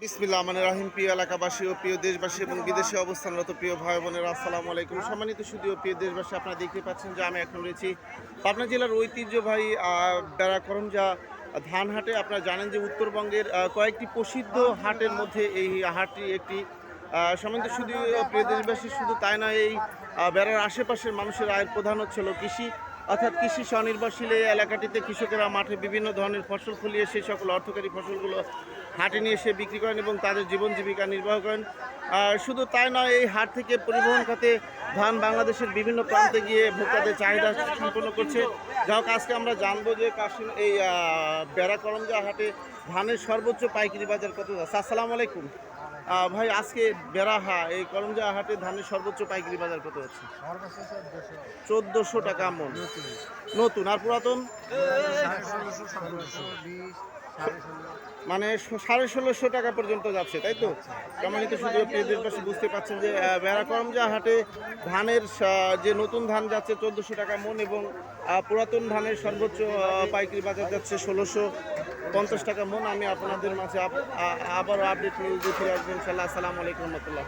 বিসমিল্লাহ মানে রাহিম। প্রিয় এলাকাবাসী ও প্রিয় দেশবাসী এবং বিদেশে অবস্থানরত প্রিয় ভাই বোনেরা, আসসালামু আলাইকুম। সম্মানিত সুধী ও প্রিয় দেশবাসী, আপনারা দেখতে পাচ্ছেন যে আমি এখন রয়েছি পাবনা জেলার ঐতিহ্যবাহী বেড়া করমজা ধান হাটে। আপনারা জানেন যে উত্তরবঙ্গের কয়েকটি প্রসিদ্ধ হাটের মধ্যে এই হাটটি একটি। সম্মানিত সুধী ও প্রিয় দেশবাসী, শুধু তাই নয়, এই বেড়ার আশেপাশের মানুষের আয়ের প্রধান হচ্ছিল কৃষি, অর্থাৎ কৃষি স্বনির্ভরশীল এই এলাকাটিতে কৃষকেরা মাঠে বিভিন্ন ধরনের ফসল ফলিয়ে সেই সকল অর্থকারী ফসলগুলো হাটে নিয়ে এসে বিক্রি করেন এবং তাদের জীবন জীবিকা নির্বাহ করেন। শুধু তাই নয়, এই হাট থেকে পরিবহন খাতে ধান বাংলাদেশের বিভিন্ন প্রান্তে গিয়ে ভোক্তাদের চাহিদা সম্পন্ন করছে। যা হোক, আজকে আমরা জানবো যে কাশিম এই বেড়া করমজা হাটে ধানের সর্বোচ্চ পাইকারি বাজার কত আছে। আসসালামু আলাইকুম ভাই, আজকে বেড়াহা এই করমজা হাটে ধানের সর্বোচ্চ পাইকারি বাজার কত আছে? 1400 টাকা মন। নতুন আর পুরাতন মানে 1650 টাকা পর্যন্ত যাচ্ছে, তাই তো? সম্মানিত শুধু দেশবাসী বুঝতে পারছেন যে বেড়া করমজা হাটে ধানের যে নতুন ধান যাচ্ছে 1400 টাকা মন এবং পুরাতন ধানের সর্বোচ্চ পাইকারি বাজার যাচ্ছে 1650 টাকা মন। আমি আপনাদের মাঝে আবারও আপডেট নিউজে ফিরে আসবো ইনশাল্লাহ। আসসালামু আলাইকুম রহমতুল্লাহ।